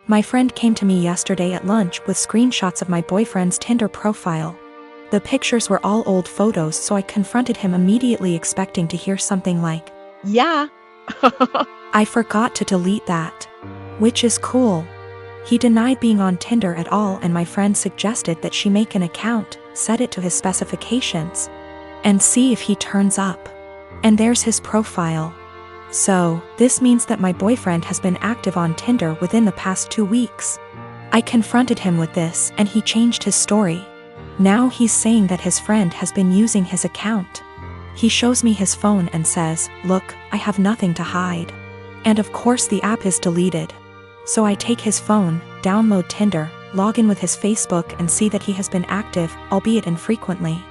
My friend came to me yesterday at lunch with screenshots of my boyfriend's Tinder profile. The pictures were all old photos, so I confronted him immediately, expecting to hear something like, "Yeah." "I forgot to delete that." Which is cool. He denied being on Tinder at all, and my friend suggested that she make an account, set it to his specifications, and see if he turns up. And there's his profile. So, this means that my boyfriend has been active on Tinder within the past 2 weeks. I confronted him with this, and he changed his story. Now he's saying that his friend has been using his account. He shows me his phone and says, "Look, I have nothing to hide." And of course the app is deleted. So I take his phone, download Tinder, log in with his Facebook, and see that he has been active, albeit infrequently.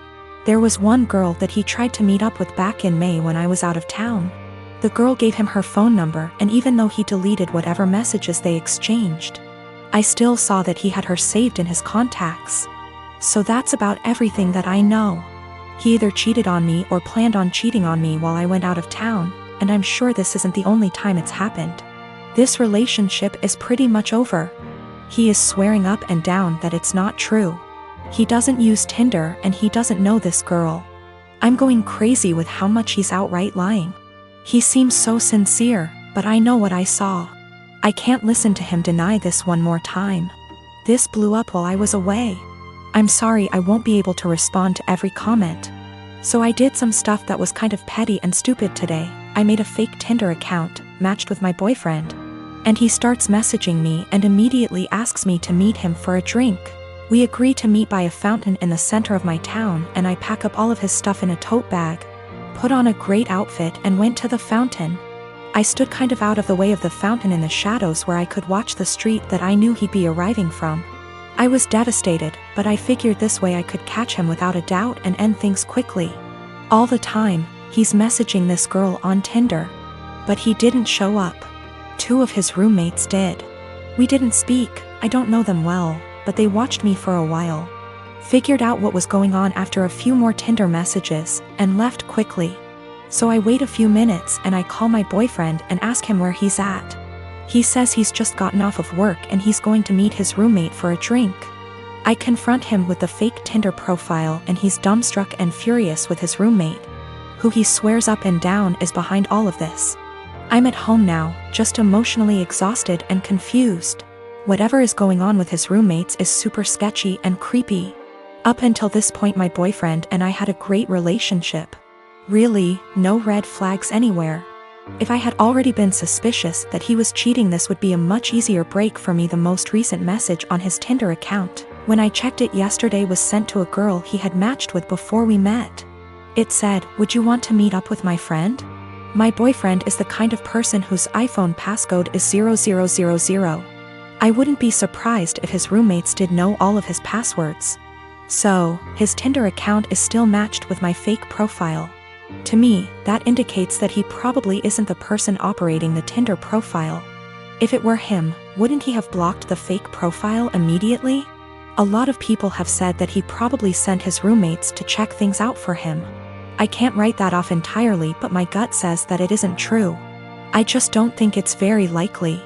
There was one girl that he tried to meet up with back in May when I was out of town. The girl gave him her phone number, and even though he deleted whatever messages they exchanged, I still saw that he had her saved in his contacts. So that's about everything that I know. He either cheated on me or planned on cheating on me while I went out of town, and I'm sure this isn't the only time it's happened. This relationship is pretty much over. He is swearing up and down that it's not true. He doesn't use Tinder and he doesn't know this girl. I'm going crazy with how much he's outright lying. He seems so sincere, but I know what I saw. I can't listen to him deny this one more time. This blew up while I was away. I'm sorry I won't be able to respond to every comment. So I did some stuff that was kind of petty and stupid today. I made a fake Tinder account, matched with my boyfriend. And he starts messaging me and immediately asks me to meet him for a drink. We agree to meet by a fountain in the center of my town, and I pack up all of his stuff in a tote bag, put on a great outfit, and went to the fountain. I stood kind of out of the way of the fountain in the shadows where I could watch the street that I knew he'd be arriving from. I was devastated, but I figured this way I could catch him without a doubt and end things quickly. All the time, he's messaging this girl on Tinder. But he didn't show up. 2 of his roommates did. We didn't speak, I don't know them well, but they watched me for a while. Figured out what was going on after a few more Tinder messages, and left quickly. So I wait a few minutes and I call my boyfriend and ask him where he's at. He says he's just gotten off of work and he's going to meet his roommate for a drink. I confront him with the fake Tinder profile, and he's dumbstruck and furious with his roommate, who he swears up and down is behind all of this. I'm at home now, just emotionally exhausted and confused. Whatever is going on with his roommates is super sketchy and creepy. Up until this point my boyfriend and I had a great relationship. Really, no red flags anywhere. If I had already been suspicious that he was cheating, this would be a much easier break for me. The most recent message on his Tinder account, when I checked it yesterday, was sent to a girl he had matched with before we met. It said, "Would you want to meet up with my friend?" My boyfriend is the kind of person whose iPhone passcode is 0000. I wouldn't be surprised if his roommates did know all of his passwords. So, his Tinder account is still matched with my fake profile. To me, that indicates that he probably isn't the person operating the Tinder profile. If it were him, wouldn't he have blocked the fake profile immediately? A lot of people have said that he probably sent his roommates to check things out for him. I can't write that off entirely, but my gut says that it isn't true. I just don't think it's very likely.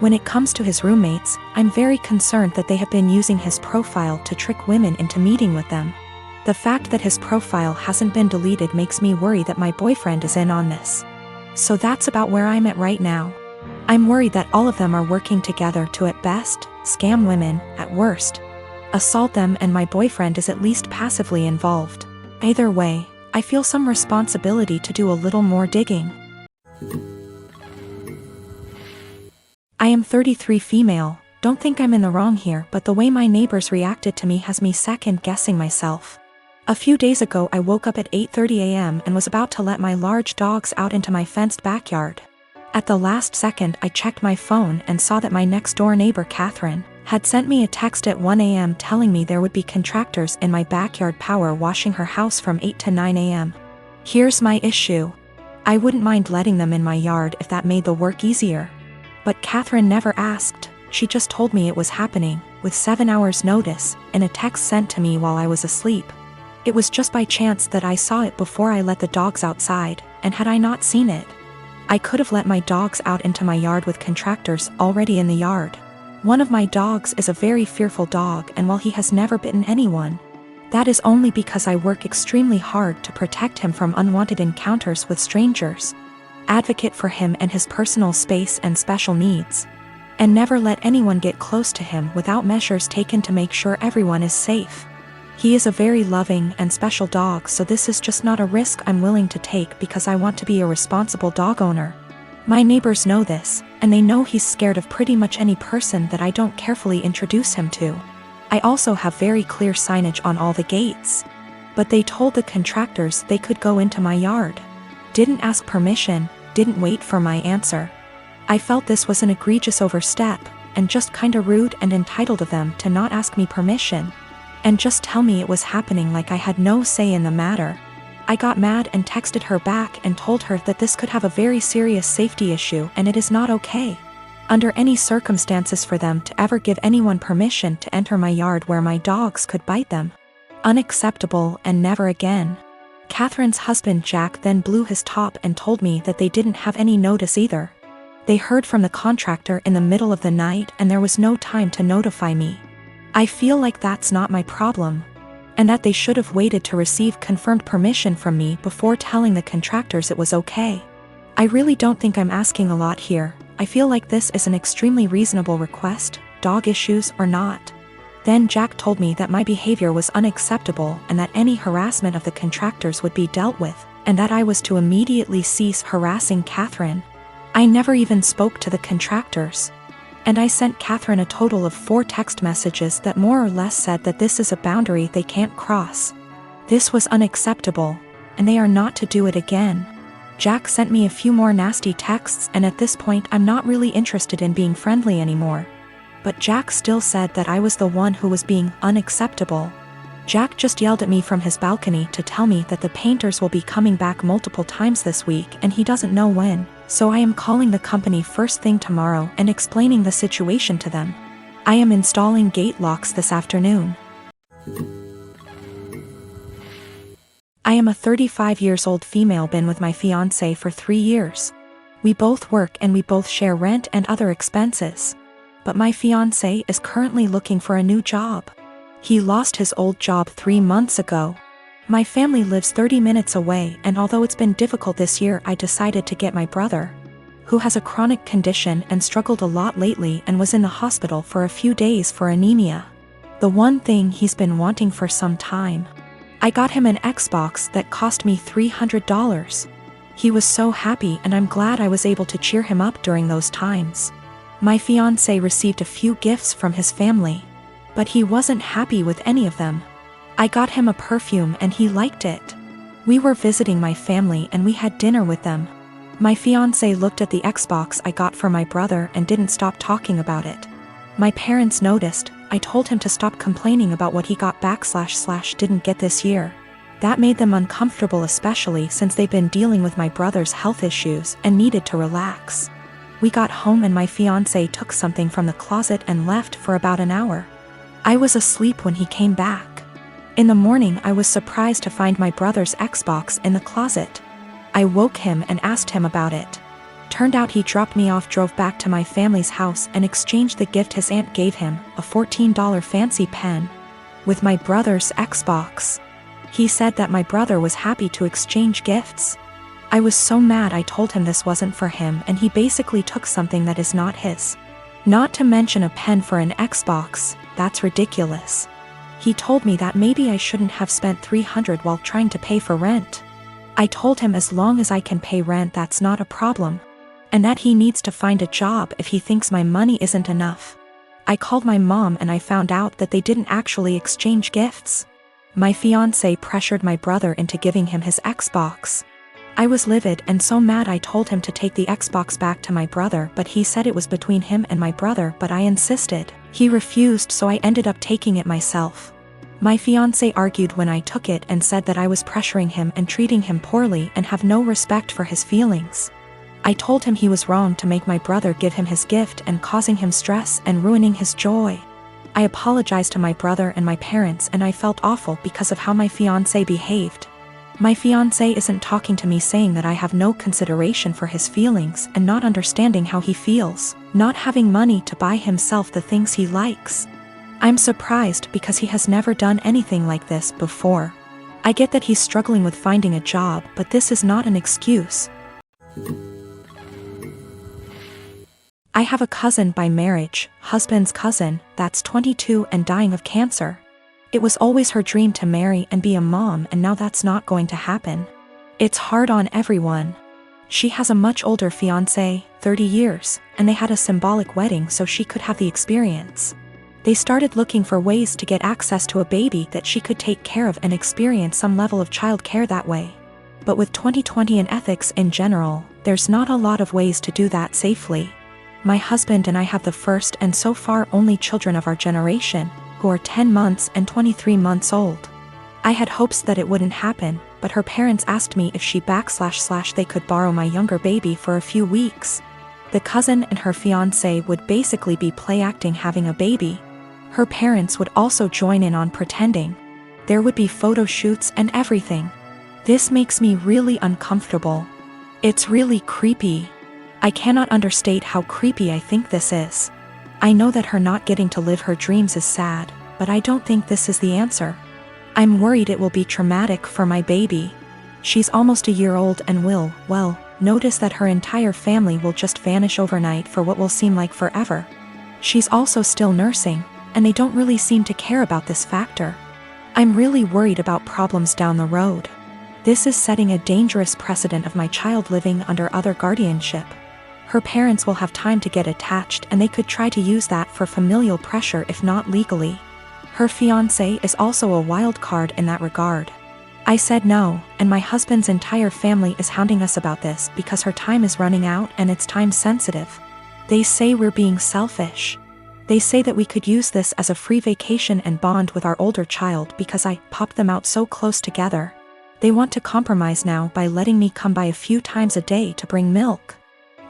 When it comes to his roommates, I'm very concerned that they have been using his profile to trick women into meeting with them. The fact that his profile hasn't been deleted makes me worry that my boyfriend is in on this. So that's about where I'm at right now. I'm worried that all of them are working together to, at best, scam women, at worst, assault them, and my boyfriend is at least passively involved. Either way, I feel some responsibility to do a little more digging. I am 33, female. Don't think I'm in the wrong here, but the way my neighbors reacted to me has me second-guessing myself. A few days ago I woke up at 8:30 a.m. and was about to let my large dogs out into my fenced backyard. At the last second I checked my phone and saw that my next-door neighbor Catherine had sent me a text at 1 a.m. telling me there would be contractors in my backyard power washing her house from 8 to 9 a.m. Here's my issue. I wouldn't mind letting them in my yard if that made the work easier. But Catherine never asked, she just told me it was happening, with 7 hours notice, in a text sent to me while I was asleep. It was just by chance that I saw it before I let the dogs outside, and had I not seen it, I could have let my dogs out into my yard with contractors already in the yard. One of my dogs is a very fearful dog, and while he has never bitten anyone, that is only because I work extremely hard to protect him from unwanted encounters with strangers, advocate for him and his personal space and special needs, and never let anyone get close to him without measures taken to make sure everyone is safe. He is a very loving and special dog, so this is just not a risk I'm willing to take because I want to be a responsible dog owner. My neighbors know this, and they know he's scared of pretty much any person that I don't carefully introduce him to. I also have very clear signage on all the gates. But they told the contractors they could go into my yard. Didn't ask permission, didn't wait for my answer. I felt this was an egregious overstep, and just kinda rude and entitled of them to not ask me permission, and just tell me it was happening like I had no say in the matter. I got mad and texted her back and told her that this could have a very serious safety issue and it is not okay, under any circumstances, for them to ever give anyone permission to enter my yard where my dogs could bite them. Unacceptable, and never again. Catherine's husband Jack then blew his top and told me that they didn't have any notice either. They heard from the contractor in the middle of the night and there was no time to notify me. I feel like that's not my problem, and that they should have waited to receive confirmed permission from me before telling the contractors it was okay. I really don't think I'm asking a lot here. I feel like this is an extremely reasonable request, dog issues or not. Then Jack told me that my behavior was unacceptable and that any harassment of the contractors would be dealt with, and that I was to immediately cease harassing Catherine. I never even spoke to the contractors, and I sent Catherine a total of 4 text messages that more or less said that this is a boundary they can't cross. This was unacceptable, and they are not to do it again. Jack sent me a few more nasty texts, and at this point I'm not really interested in being friendly anymore. But Jack still said that I was the one who was being unacceptable. Jack just yelled at me from his balcony to tell me that the painters will be coming back multiple times this week and he doesn't know when, so I am calling the company first thing tomorrow and explaining the situation to them. I am installing gate locks this afternoon. I am a 35-year-old female, been with my fiancé for 3 years. We both work and we both share rent and other expenses. But my fiancé is currently looking for a new job. He lost his old job 3 months ago. My family lives 30 minutes away, and although it's been difficult this year, I decided to get my brother, who has a chronic condition and struggled a lot lately and was in the hospital for a few days for anemia, the one thing he's been wanting for some time. I got him an Xbox that cost me $300. He was so happy, and I'm glad I was able to cheer him up during those times. My fiancé received a few gifts from his family, but he wasn't happy with any of them. I got him a perfume and he liked it. We were visiting my family and we had dinner with them. My fiancé looked at the Xbox I got for my brother and didn't stop talking about it. My parents noticed. I told him to stop complaining about what he got / didn't get this year. That made them uncomfortable, especially since they've been dealing with my brother's health issues and needed to relax. We got home and my fiancé took something from the closet and left for about an hour. I was asleep when he came back. In the morning I was surprised to find my brother's Xbox in the closet. I woke him and asked him about it. Turned out he dropped me off, drove back to my family's house and exchanged the gift his aunt gave him, a $14 fancy pen, with my brother's Xbox. He said that my brother was happy to exchange gifts. I was so mad. I told him this wasn't for him and he basically took something that is not his. Not to mention a pen for an Xbox, that's ridiculous. He told me that maybe I shouldn't have spent $300 while trying to pay for rent. I told him as long as I can pay rent that's not a problem, and that he needs to find a job if he thinks my money isn't enough. I called my mom and I found out that they didn't actually exchange gifts. My fiancé pressured my brother into giving him his Xbox. I was livid and so mad I told him to take the Xbox back to my brother, but he said it was between him and my brother, but I insisted. He refused, so I ended up taking it myself. My fiancé argued when I took it and said that I was pressuring him and treating him poorly and have no respect for his feelings. I told him he was wrong to make my brother give him his gift and causing him stress and ruining his joy. I apologized to my brother and my parents and I felt awful because of how my fiancé behaved. My fiancé isn't talking to me saying that I have no consideration for his feelings and not understanding how he feels, not having money to buy himself the things he likes. I'm surprised because he has never done anything like this before. I get that he's struggling with finding a job, but this is not an excuse. I have a cousin by marriage, husband's cousin, that's 22 and dying of cancer. It was always her dream to marry and be a mom, and now that's not going to happen. It's hard on everyone. She has a much older fiancé, 30 years, and they had a symbolic wedding so she could have the experience. They started looking for ways to get access to a baby that she could take care of and experience some level of child care that way. But with 2020 and ethics in general, there's not a lot of ways to do that safely. My husband and I have the first and so far only children of our generation, who are 10 months and 23 months old. I had hopes that it wouldn't happen, but her parents asked me if they could borrow my younger baby for a few weeks. The cousin and her fiancé would basically be play acting having a baby. Her parents would also join in on pretending. There would be photo shoots and everything. This makes me really uncomfortable. It's really creepy. I cannot understate how creepy I think this is. I know that her not getting to live her dreams is sad, but I don't think this is the answer. I'm worried it will be traumatic for my baby. She's almost a year old and will, well, notice that her entire family will just vanish overnight for what will seem like forever. She's also still nursing, and they don't really seem to care about this factor. I'm really worried about problems down the road. This is setting a dangerous precedent of my child living under other guardianship. Her parents will have time to get attached, and they could try to use that for familial pressure if not legally. Her fiancé is also a wild card in that regard. I said no, and my husband's entire family is hounding us about this because her time is running out and it's time sensitive. They say we're being selfish. They say that we could use this as a free vacation and bond with our older child because I popped them out so close together. They want to compromise now by letting me come by a few times a day to bring milk.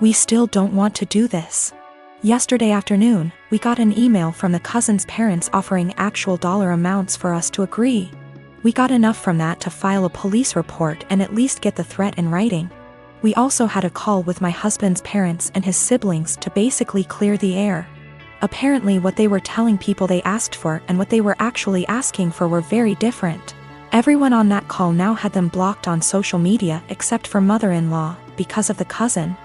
We still don't want to do this. Yesterday afternoon, we got an email from the cousin's parents offering actual dollar amounts for us to agree. We got enough from that to file a police report and at least get the threat in writing. We also had a call with my husband's parents and his siblings to basically clear the air. Apparently what they were telling people they asked for and what they were actually asking for were very different. Everyone on that call now had them blocked on social media except for mother-in-law, because of the cousin.